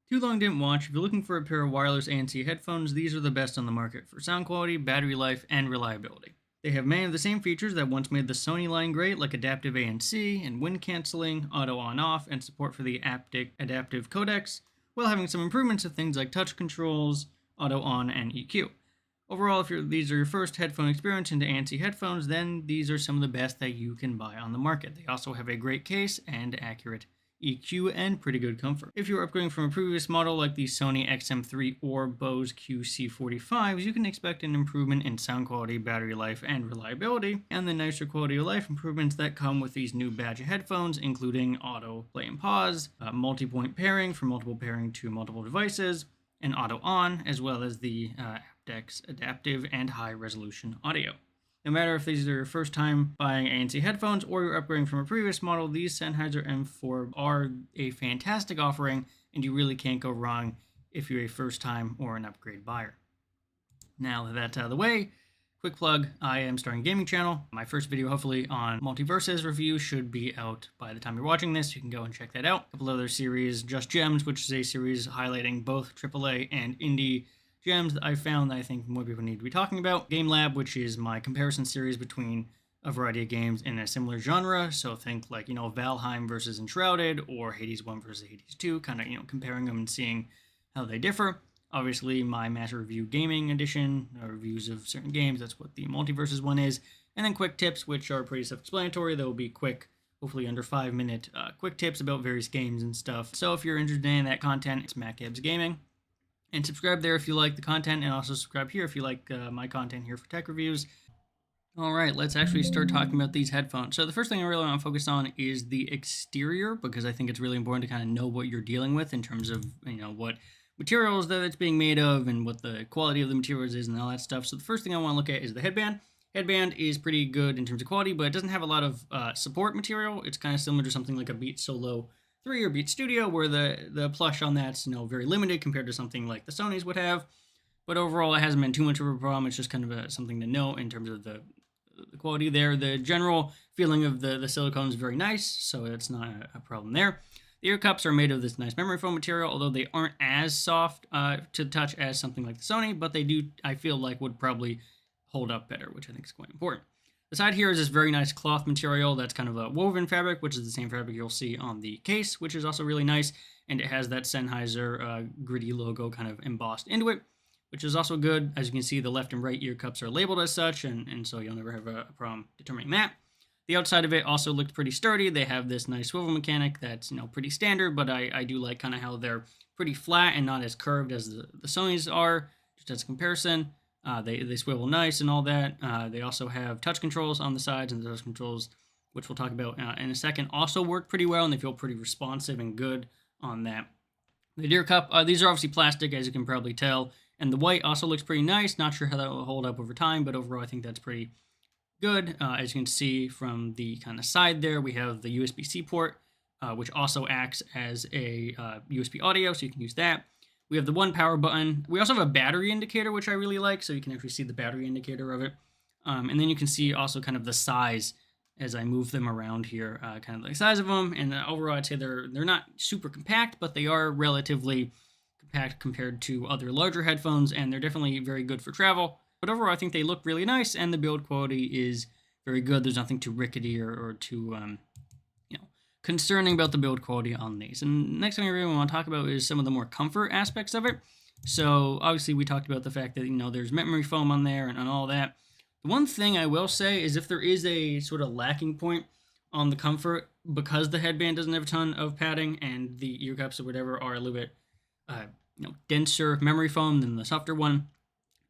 Too long didn't watch. If you're looking for a pair of wireless ANC headphones, these are the best on the market for sound quality, battery life, and reliability. They have many of the same features that once made the Sony line great, like adaptive ANC and wind canceling, auto on-off, and support for the aptic adaptive codecs, while having some improvements to things like touch controls, auto on, and EQ. Overall, if these are your first headphone experience into ANC headphones, then these are some of the best that you can buy on the market. They also have a great case and accurate EQ and pretty good comfort. If you're upgrading from a previous model like the Sony XM3 or Bose QC45s, you can expect an improvement in sound quality, battery life, and reliability, and the nicer quality of life improvements that come with these new batch of headphones, including auto play and pause, multi-point pairing for multiple pairing to multiple devices, and auto on, as well as the aptX adaptive and high resolution audio. No matter if these are your first time buying ANC headphones or you're upgrading from a previous model, these Sennheiser M4 are a fantastic offering, and you really can't go wrong if you're a first time or an upgrade buyer. Now that that's out of the way, quick plug, I am starting a gaming channel. My first video, hopefully, on Multiverses review should be out by the time you're watching this. You can go and check that out. A couple other series, Just Gems, which is a series highlighting both AAA and indie gems that I found that I think more people need to be talking about. Game Lab, which is my comparison series between a variety of games in a similar genre. So think like, Valheim versus Enshrouded or Hades 1 versus Hades 2, kind of, comparing them and seeing how they differ. Obviously, my Master Review Gaming Edition, reviews of certain games, that's what the Multiverses one is. And then quick tips, which are pretty self-explanatory. They will be quick, hopefully under 5-minute quick tips about various games and stuff. So if you're interested in that content, it's Matt Gibbs Gaming. And subscribe there if you like the content, and also subscribe here if you like my content here for tech reviews. All right, let's actually start talking about these headphones. So the first thing I really want to focus on is the exterior, because I think it's really important to kind of know what you're dealing with in terms of, what materials that it's being made of and what the quality of the materials is and all that stuff. So the first thing I want to look at is the headband. Headband is pretty good in terms of quality, but it doesn't have a lot of support material. It's kind of similar to something like a Beat Solo 3 or Beat Studio, where the plush on that's very limited compared to something like the Sonys would have. But overall, it hasn't been too much of a problem. It's just kind of something to know in terms of the quality there. The general feeling of the silicone is very nice, so it's not a problem there. The ear cups are made of this nice memory foam material, although they aren't as soft to touch as something like the Sony, but they do, I feel like, would probably hold up better, which I think is quite important. The side here is this very nice cloth material that's kind of a woven fabric, which is the same fabric you'll see on the case, which is also really nice, and it has that Sennheiser gritty logo kind of embossed into it, which is also good. As you can see, the left and right ear cups are labeled as such, and so you'll never have a problem determining that. The outside of it also looked pretty sturdy. They have this nice swivel mechanic that's pretty standard, but I do like kind of how they're pretty flat and not as curved as the Sonys are, just as a comparison. They swivel nice and all that. They also have touch controls on the sides, and the touch controls, which we'll talk about in a second, also work pretty well, and they feel pretty responsive and good on that. The ear cup, these are obviously plastic, as you can probably tell, and the white also looks pretty nice. Not sure how that will hold up over time, but overall I think that's pretty good. As you can see from the kind of side there, we have the USB-C port, which also acts as a USB audio, so you can use that. We have the one power button. We also have a battery indicator, which I really like, so you can actually see the battery indicator of it. And then you can see also kind of the size as I move them around here, kind of the size of them. And overall, I'd say they're not super compact, but they are relatively compact compared to other larger headphones, and they're definitely very good for travel. But overall, I think they look really nice, and the build quality is very good. There's nothing too rickety or too concerning about the build quality on these. And next thing I really want to talk about is some of the more comfort aspects of it. So obviously we talked about the fact that there's memory foam on there and all that. The one thing I will say is if there is a sort of lacking point on the comfort, because the headband doesn't have a ton of padding and the ear cups or whatever are a little bit denser memory foam than the softer one,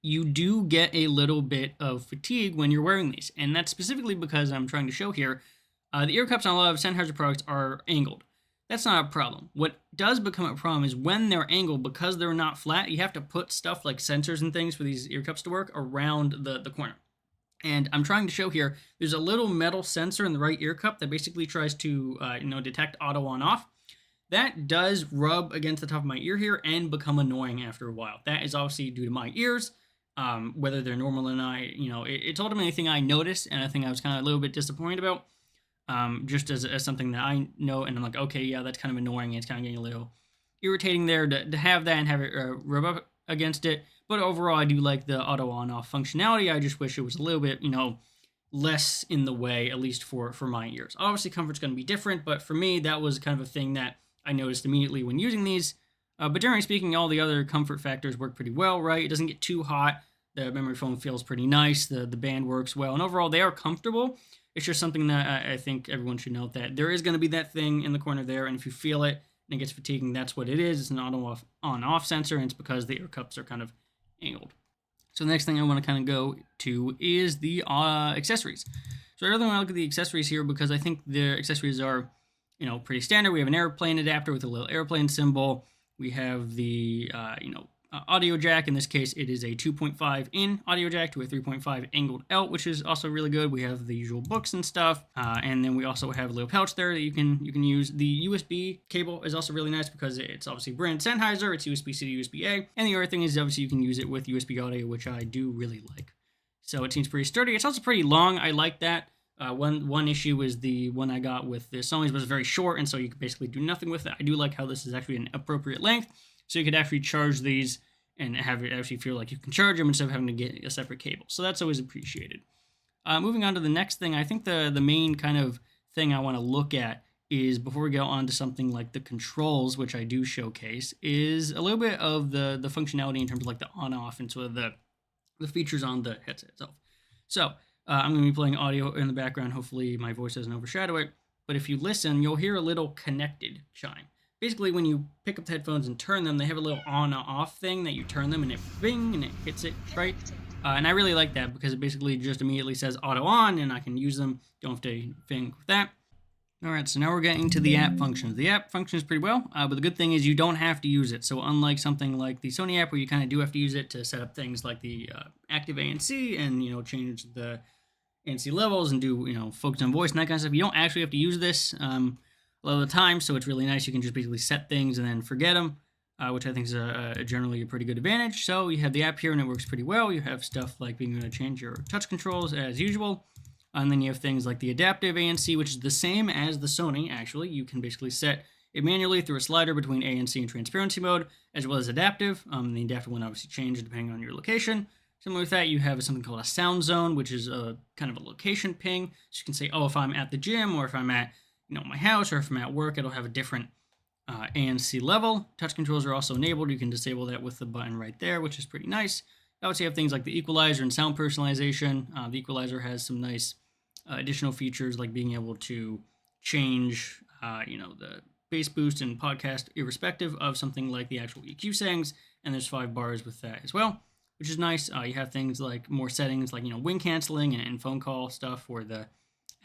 you do get a little bit of fatigue when you're wearing these. And that's specifically because I'm trying to show here the ear cups on a lot of Sennheiser products are angled. That's not a problem. What does become a problem is when they're angled, because they're not flat, you have to put stuff like sensors and things for these ear cups to work around the corner. And I'm trying to show here, there's a little metal sensor in the right ear cup that basically tries to detect auto on off. That does rub against the top of my ear here and become annoying after a while. That is obviously due to my ears, whether they're normal or not. It's ultimately a thing I noticed, and I think I was kind of a little bit disappointed about. Just as something that I know, and I'm like, okay, yeah, that's kind of annoying. It's kind of getting a little irritating there to have that and have it rub up against it. But overall, I do like the auto on-off functionality. I just wish it was a little bit, less in the way, at least for my ears. Obviously, comfort's going to be different, but for me, that was kind of a thing that I noticed immediately when using these. But generally speaking, all the other comfort factors work pretty well, right? It doesn't get too hot. The memory foam feels pretty nice. The band works well. And overall, they are comfortable. It's just something that I think everyone should note, that there is going to be that thing in the corner there, and if you feel it and it gets fatiguing, that's what it is. It's an auto on-off sensor, and it's because the ear cups are kind of angled. So the next thing I want to kind of go to is the accessories. So I really want to look at the accessories here because I think the accessories are, pretty standard. We have an airplane adapter with a little airplane symbol. We have the, audio jack. In this case, it is a 2.5 in audio jack to a 3.5 angled out, which is also really good. We have the usual books and stuff, and then we also have a little pouch there that you can use. The USB cable is also really nice because it's obviously brand Sennheiser. It's USB-C to USB-A, and the other thing is obviously you can use it with USB audio, which I do really like. So it seems pretty sturdy. It's also pretty long. I like that. One issue is the one I got with the Sony's was very short, and so you could basically do nothing with it. I do like how this is actually an appropriate length, so you could actually charge these and have it actually feel like you can charge them instead of having to get a separate cable. So that's always appreciated. Moving on to the next thing, I think the main kind of thing I want to look at is, before we go on to something like the controls, which I do showcase, is a little bit of the functionality in terms of like the on-off and sort of the features on the headset itself. So I'm going to be playing audio in the background. Hopefully my voice doesn't overshadow it. But if you listen, you'll hear a little connected chime. Basically, when you pick up the headphones and turn them, they have a little on-off thing that you turn them and it bing and it hits it, right? And I really like that because it basically just immediately says auto on and I can use them. Don't have to think with that. All right, so now we're getting to the app functions. The app functions pretty well, but the good thing is you don't have to use it. So unlike something like the Sony app where you kind of do have to use it to set up things like the active ANC and, change the ANC levels and do, focus on voice and that kind of stuff, you don't actually have to use this a lot of the time, so it's really nice. You can just basically set things and then forget them, which I think is generally a pretty good advantage. So you have the app here and it works pretty well. You have stuff like being able to change your touch controls as usual. And then you have things like the adaptive ANC, which is the same as the Sony, actually. You can basically set it manually through a slider between ANC and transparency mode, as well as adaptive. The adaptive one obviously changes depending on your location. Similar with that, you have something called a sound zone, which is a kind of a location ping. So you can say, if I'm at the gym or if I'm at my house, or if I'm at work, it'll have a different ANC level. Touch controls are also enabled. You can disable that with the button right there, which is pretty nice. You also have things like the equalizer and sound personalization. The equalizer has some nice additional features like being able to change, the bass boost and podcast irrespective of something like the actual EQ settings, and there's 5 bars with that as well, which is nice. You have things like more settings like, wind canceling and phone call stuff for the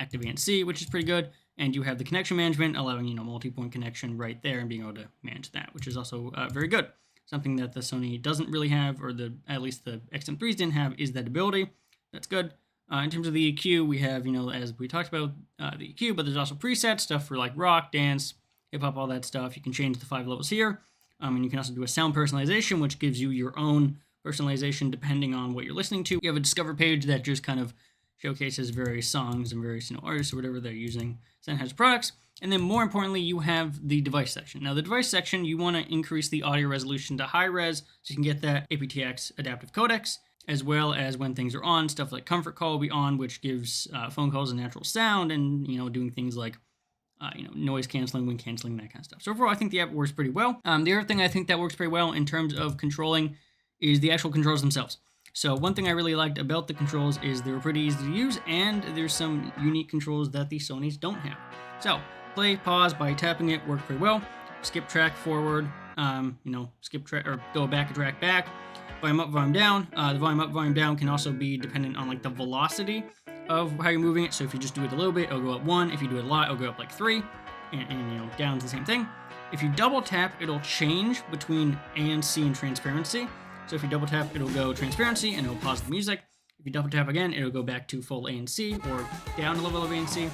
active ANC, which is pretty good. And you have the connection management, allowing, multi-point connection right there and being able to manage that, which is also very good. Something that the Sony doesn't really have, or at least the XM3s didn't have, is that ability. That's good. In terms of the EQ, we have, as we talked about, the EQ, but there's also presets, stuff for like rock, dance, hip-hop, all that stuff. You can change the 5 levels here. And you can also do a sound personalization, which gives you your own personalization depending on what you're listening to. You have a Discover page that just kind of showcases various songs and various artists or whatever they're using Sennheiser products. And then more importantly, you have the device section. Now the device section, you want to increase the audio resolution to high res so you can get that aptX adaptive codecs, as well as when things are on, stuff like comfort call will be on, which gives phone calls a natural sound and, doing things like noise canceling, wind canceling, that kind of stuff. So overall, I think the app works pretty well. The other thing I think that works pretty well in terms of controlling is the actual controls themselves. So one thing I really liked about the controls is they were pretty easy to use, and there's some unique controls that the Sonys don't have. So play, pause by tapping it worked pretty well. Skip track forward, skip track or go back a track back. Volume up, volume down. The volume up, volume down can also be dependent on like the velocity of how you're moving it. So if you just do it a little bit, it'll go up 1. If you do it a lot, it'll go up like 3. And down's the same thing. If you double tap, it'll change between ANC and transparency. So if you double tap, it'll go transparency and it'll pause the music. If you double tap again, it'll go back to full ANC or down a level of ANC.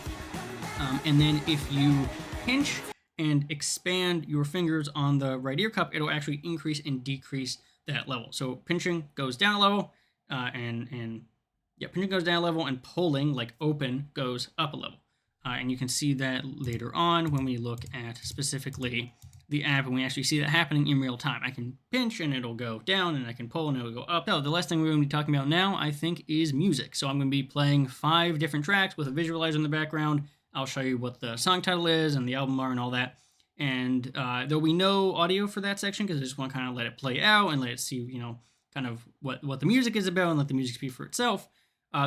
And then if you pinch and expand your fingers on the right ear cup, it'll actually increase and decrease that level. So pinching goes down a level, pinching goes down a level, and pulling, like open, goes up a level. And you can see that later on when we look at specifically the app and we actually see that happening in real time. I can pinch and it'll go down, and I can pull and it'll go up. So the last thing we're going to be talking about now, I think, is music. So I'm going to be playing 5 different tracks with a visualizer in the background. I'll show you what the song title is and the album art and all that. And there'll be no audio for that section because I just want to kind of let it play out and let it see, you know, kind of what the music is about and let the music speak for itself.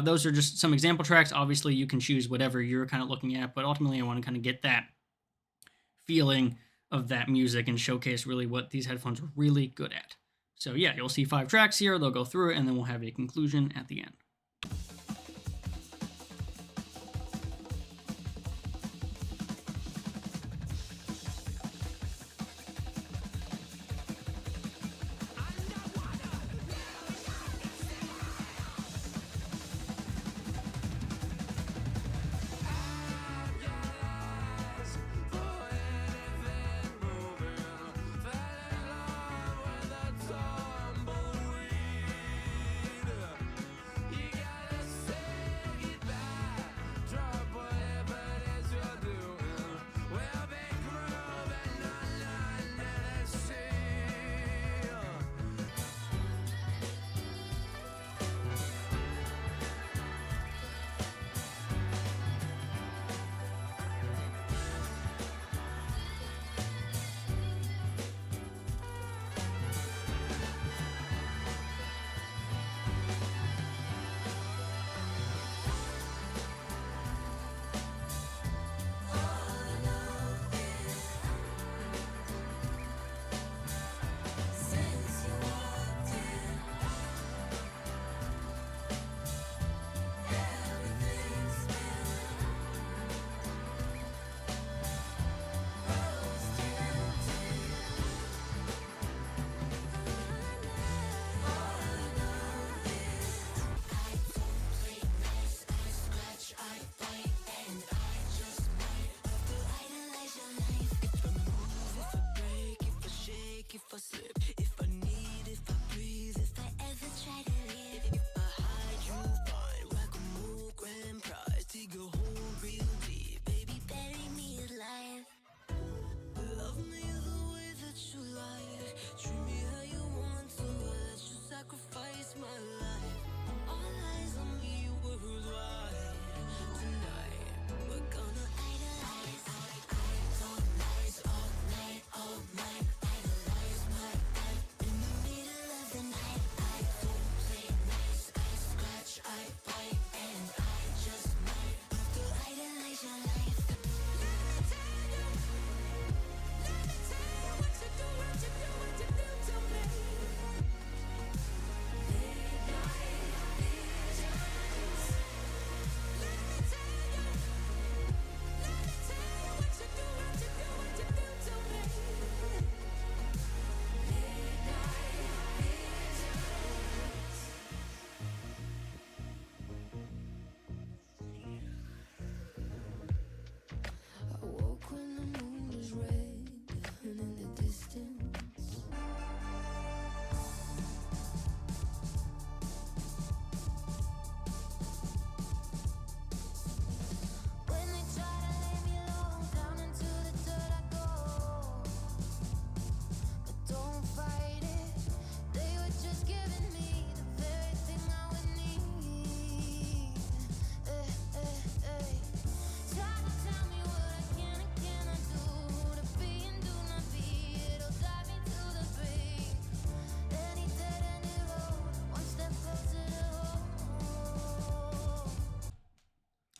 Those are just some example tracks. Obviously, you can choose whatever you're kind of looking at, but ultimately I want to kind of get that feeling of that music and showcase really what these headphones are really good at. So yeah, you'll see 5 tracks here. They'll go through it, and then we'll have a conclusion at the end.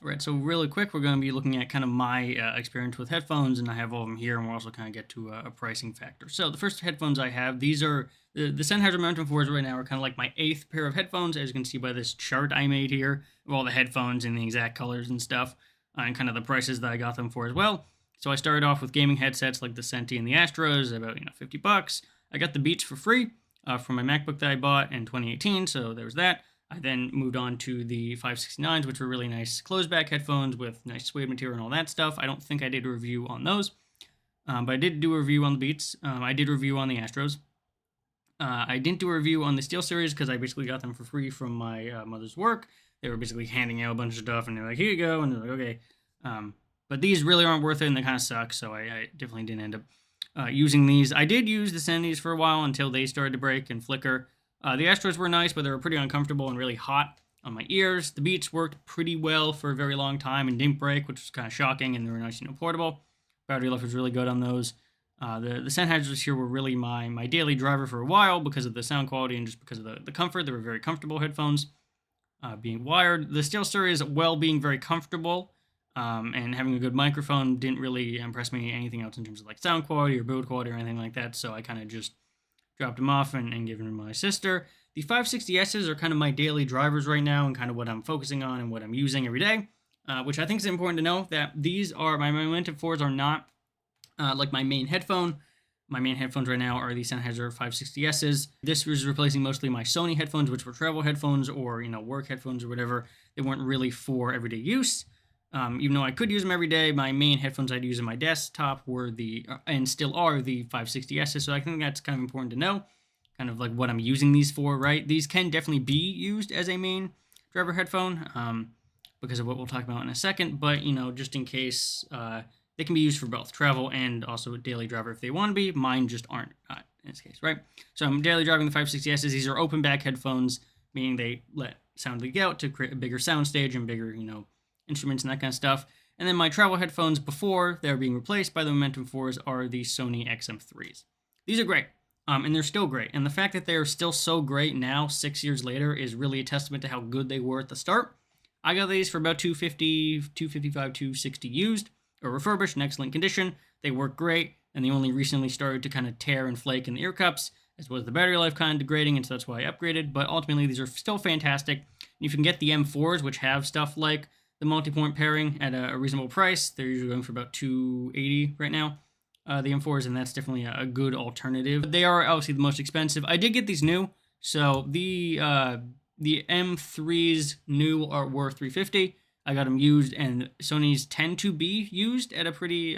Right, so really quick, we're going to be looking at kind of my experience with headphones, and I have all of them here, and we'll also kind of get to a pricing factor. So the first headphones I have, these are, the Sennheiser Mountain 4s right now are kind of like my 8th pair of headphones, as you can see by this chart I made here, of all the headphones in the exact colors and stuff, and kind of the prices that I got them for as well. So I started off with gaming headsets like the Senti and the Astros, about $50. I got the Beats for free from my MacBook that I bought in 2018, so there was that. I then moved on to the 569s, which were really nice closed-back headphones with nice suede material and all that stuff. I don't think I did a review on those, but I did do a review on the Beats. I did a review on the Astros. I didn't do a review on the Steel Series because I basically got them for free from my mother's work. They were basically handing out a bunch of stuff, and they're like, here you go, and they're like, okay. But these really aren't worth it, and they kind of suck, so I definitely didn't end up using these. I did use the Sennheisers for a while until they started to break and flicker. The Astros were nice, but they were pretty uncomfortable and really hot on my ears. The Beats worked pretty well for a very long time and didn't break, which was kind of shocking, and they were nice, portable. Battery life was really good on those. The Sennheisers here were really my daily driver for a while because of the sound quality and just because of the comfort. They were very comfortable headphones. Being wired, the SteelSeries, being very comfortable and having a good microphone, didn't really impress me anything else in terms of like sound quality or build quality or anything like that. So I kind of just dropped them off and given them to my sister. The 560Ss are kind of my daily drivers right now and kind of what I'm focusing on and what I'm using every day, which I think is important to know that these are my Momentum 4s are not like my main headphone. My main headphones right now are the Sennheiser 560Ss. This was replacing mostly my Sony headphones, which were travel headphones or, work headphones or whatever. They weren't really for everyday use. Even though I could use them every day, my main headphones I'd use on my desktop were and still are the 560Ss. So I think that's kind of important to know, kind of like what I'm using these for, right? These can definitely be used as a main driver headphone because of what we'll talk about in a second. But, just in case, they can be used for both travel and also a daily driver if they want to be. Mine just aren't in this case, right? So I'm daily driving the 560Ss. These are open back leadphones, meaning they let sound leak out to create a bigger sound stage and bigger, instruments and that kind of stuff. And then my travel headphones before they're being replaced by the Momentum 4s are the Sony XM3s. These are great, and they're still great. And the fact that they're still so great now, 6 years later, is really a testament to how good they were at the start. I got these for about $250, $255, $260 used, or refurbished in excellent condition. They work great, and they only recently started to kind of tear and flake in the ear cups, as well as the battery life kind of degrading, and so that's why I upgraded. But ultimately, these are still fantastic. And if you can get the M4s, which have stuff like the multi-point pairing at a reasonable price, they're usually going for about $280 right now, the M4s, and that's definitely a good alternative. But they are obviously the most expensive. I did get these new, so the M3s new are worth $350. I got them used, and Sony's tend to be used at a pretty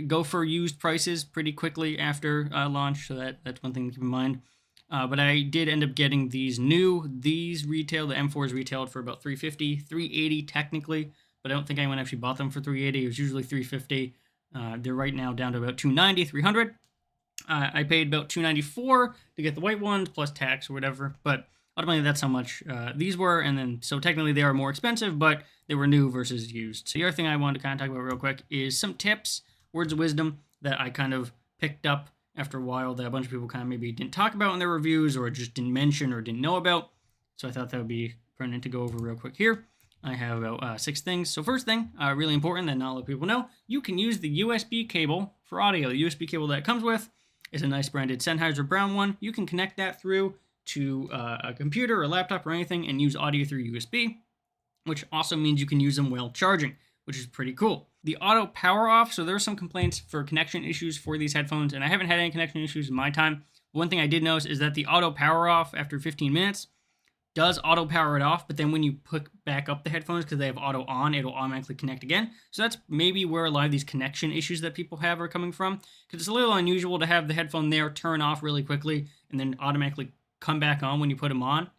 go for used prices pretty quickly after launch, so that's one thing to keep in mind. But I did end up getting these new. These retail, the M4s retailed for about $350, $380 technically, but I don't think anyone actually bought them for $380. It was usually $350. They're right now down to about $290, $300. I paid about $294 to get the white ones plus tax or whatever, but ultimately that's how much these were, and then so technically they are more expensive, but they were new versus used. So the other thing I wanted to kind of talk about real quick is some tips, words of wisdom that I kind of picked up after a while that a bunch of people kind of maybe didn't talk about in their reviews or just didn't mention or didn't know about. So I thought that would be pertinent to go over real quick here. I have about 6 things. So first thing, really important that not a lot of people know, you can use the USB cable for audio. The USB cable that it comes with is a nice branded Sennheiser brown one. You can connect that through to a computer or a laptop or anything and use audio through USB, which also means you can use them while charging, which is pretty cool. The auto power off, so there are some complaints for connection issues for these headphones, and I haven't had any connection issues in my time. One thing I did notice is that the auto power off after 15 minutes does auto power it off, but then when you put back up the headphones because they have auto on, it'll automatically connect again. So that's maybe where a lot of these connection issues that people have are coming from, because it's a little unusual to have the headphone there turn off really quickly and then automatically come back on when you put them on.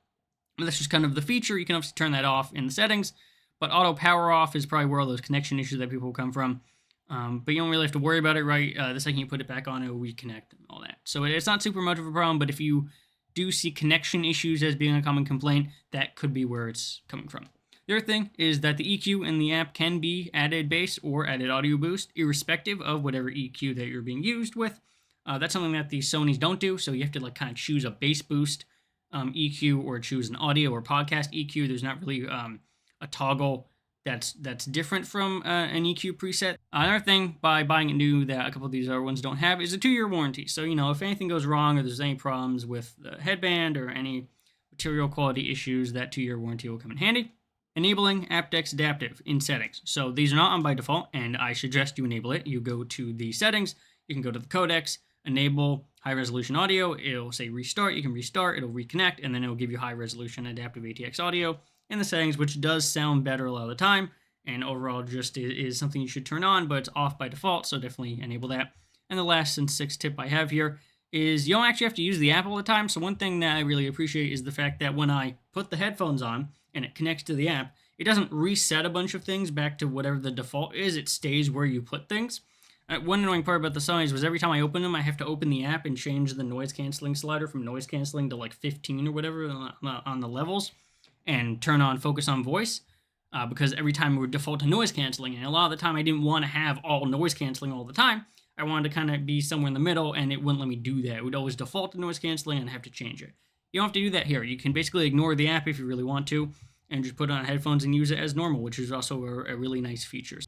But that's just kind of the feature. You can obviously turn that off in the settings, but auto power off is probably where all those connection issues that people come from. But you don't really have to worry about it, right? The second you put it back on, it'll reconnect and all that. So it's not super much of a problem, but if you do see connection issues as being a common complaint, that could be where it's coming from. The other thing is that the EQ in the app can be added bass or added audio boost, irrespective of whatever EQ that you're being used with. That's something that the Sonys don't do, so you have to kind of choose a bass boost EQ or choose an audio or podcast EQ. There's not really a toggle that's different from an EQ preset. Another thing by buying it new that a couple of these other ones don't have is a 2-year warranty. So, if anything goes wrong or there's any problems with the headband or any material quality issues, that 2-year warranty will come in handy. Enabling aptX Adaptive in settings. So these are not on by default, and I suggest you enable it. You go to the settings, you can go to the codecs, enable high resolution audio. It'll say restart, you can restart, it'll reconnect, and then it'll give you high resolution adaptive ATX audio in the settings, which does sound better a lot of the time, and overall just is something you should turn on, but it's off by default, so definitely enable that. And the last and sixth tip I have here is you don't actually have to use the app all the time. So one thing that I really appreciate is the fact that when I put the headphones on and it connects to the app, it doesn't reset a bunch of things back to whatever the default is. It stays where you put things. One annoying part about the Sonys was every time I open them, I have to open the app and change the noise canceling slider from noise canceling to like 15 or whatever on the levels, and turn on focus on voice, because every time it would default to noise canceling, and a lot of the time I didn't want to have all noise canceling all the time. I wanted to kind of be somewhere in the middle, and it wouldn't let me do that. It would always default to noise canceling and have to change it. You don't have to do that here. You can basically ignore the app if you really want to, and just put it on headphones and use it as normal, which is also a really nice feature.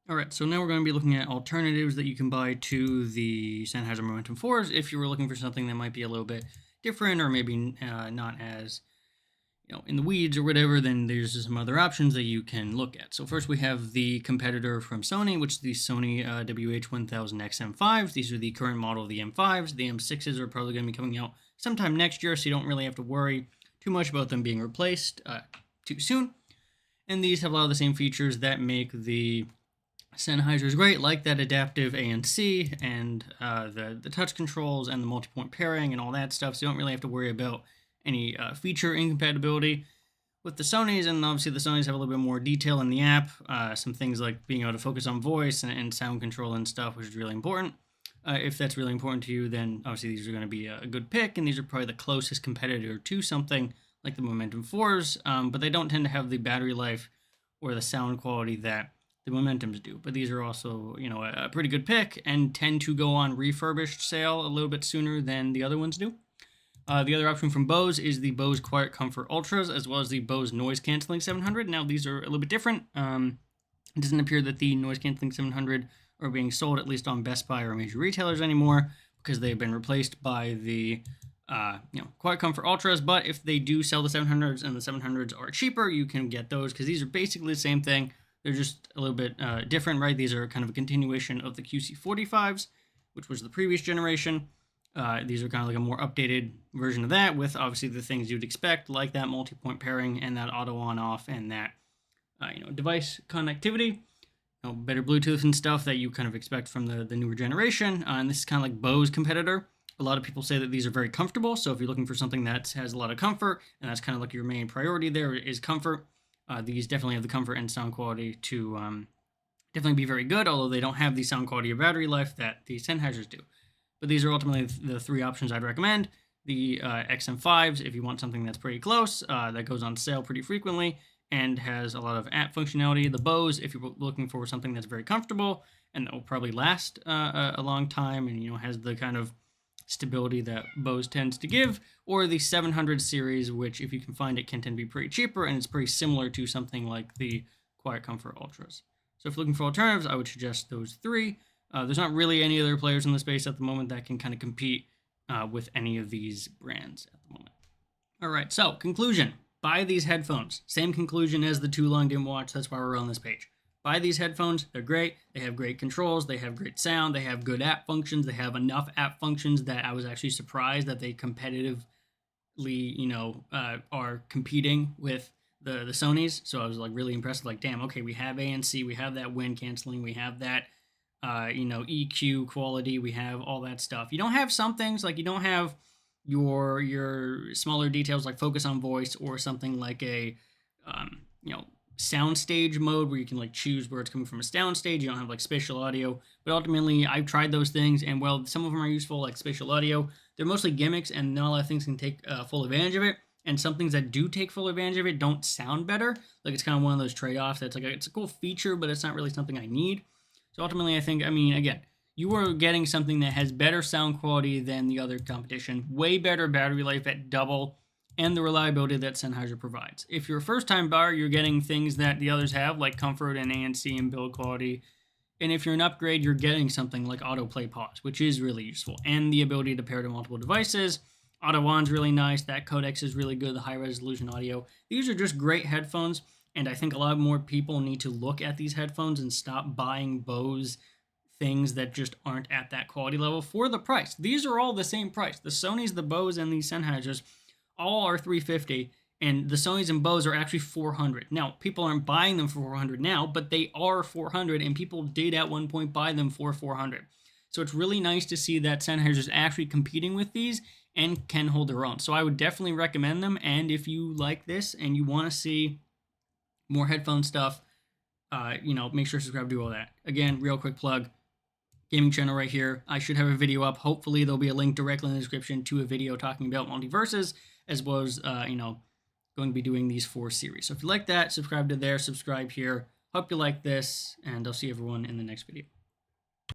Alright, so now we're going to be looking at alternatives that you can buy to the Sennheiser Momentum 4s if you were looking for something that might be a little bit different, or maybe not as, in the weeds or whatever. Then there's some other options that you can look at. So first we have the competitor from Sony, which is the Sony WH-1000X M5s. These are the current model of the M5s. The M6s are probably going to be coming out sometime next year, so you don't really have to worry too much about them being replaced too soon. And these have a lot of the same features that make the Sennheiser's great, like that adaptive ANC and the touch controls and the multi-point pairing and all that stuff, so you don't really have to worry about any feature incompatibility with the Sonys. And obviously the Sonys have a little bit more detail in the app, some things like being able to focus on voice and sound control and stuff, which is really important. If that's really important to you, then obviously these are going to be a good pick, and these are probably the closest competitor to something like the Momentum 4s, but they don't tend to have the battery life or the sound quality that the Momentums do. But these are also, a pretty good pick, and tend to go on refurbished sale a little bit sooner than the other ones do. The other option from Bose is the Bose Quiet Comfort Ultras, as well as the Bose Noise Cancelling 700. Now, these are a little bit different. It doesn't appear that the Noise Cancelling 700 are being sold, at least on Best Buy or major retailers anymore, because they've been replaced by the Quiet Comfort Ultras. But if they do sell the 700s and the 700s are cheaper, you can get those, because these are basically the same thing. They're just a little bit different, right? These are kind of a continuation of the QC45s, which was the previous generation. These are kind of like a more updated version of that, with obviously the things you'd expect, like that multi-point pairing and that auto on-off and that device connectivity, better Bluetooth and stuff that you kind of expect from the newer generation. And this is kind of like Bose competitor. A lot of people say that these are very comfortable, so if you're looking for something that has a lot of comfort, and that's kind of like your main priority there is comfort, these definitely have the comfort and sound quality to definitely be very good, although they don't have the sound quality or battery life that the Sennheisers do. But these are ultimately the three options I'd recommend. The XM5s, if you want something that's pretty close, that goes on sale pretty frequently and has a lot of app functionality. The Bose, if you're looking for something that's very comfortable and that will probably last a long time, and has the kind of stability that Bose tends to give. Or the 700 series, which, if you can find it, can tend to be pretty cheaper, and it's pretty similar to something like the Quiet Comfort Ultras. So if you're looking for alternatives, I would suggest those three. There's not really any other players in the space at the moment that can kind of compete with any of these brands at the moment. All right, so conclusion. Buy these headphones. Same conclusion as the Too Long Didn't Watch. That's why we're on this page. Buy these headphones. They're great. They have great controls. They have great sound. They have good app functions. They have enough app functions that I was actually surprised that they competitively, are competing with the Sonys. So I was like really impressed. Like, damn, okay, we have ANC, we have that wind canceling, we have that, EQ quality, we have all that stuff. You don't have some things, like you don't have your smaller details like focus on voice, or something like a, soundstage mode where you can like choose where it's coming from a soundstage. You don't have like spatial audio, but ultimately I've tried those things, and while some of them are useful, like spatial audio, they're mostly gimmicks, and not a lot of things can take full advantage of it. And some things that do take full advantage of it don't sound better. Like, it's kind of one of those trade-offs that's like, it's a cool feature, but it's not really something I need. So ultimately, I think, again, you are getting something that has better sound quality than the other competition, way better battery life at double, and the reliability that Sennheiser provides. If you're a first-time buyer, you're getting things that the others have, like comfort and ANC and build quality. And if you're an upgrade, you're getting something like autoplay pause, which is really useful, and the ability to pair to multiple devices. Auto on's really nice. That codec is really good. The high-resolution audio. These are just great headphones, and I think a lot more people need to look at these headphones and stop buying Bose things that just aren't at that quality level for the price. These are all the same price. The Sonys, the Bose, and the Sennheisers all are $350, and the Sonys and Bose are actually $400. Now, people aren't buying them for $400 now, but they are $400, and people did at one point buy them for $400. So it's really nice to see that Sennheiser is actually competing with these and can hold their own. So I would definitely recommend them, and if you like this and you want to see more headphone stuff, make sure to subscribe, do all that. Again, real quick plug, gaming channel right here. I should have a video up. Hopefully there'll be a link directly in the description to a video talking about multiverses, as well as, going to be doing these 4 series. So if you like that, subscribe to there, subscribe here. Hope you like this, and I'll see everyone in the next video.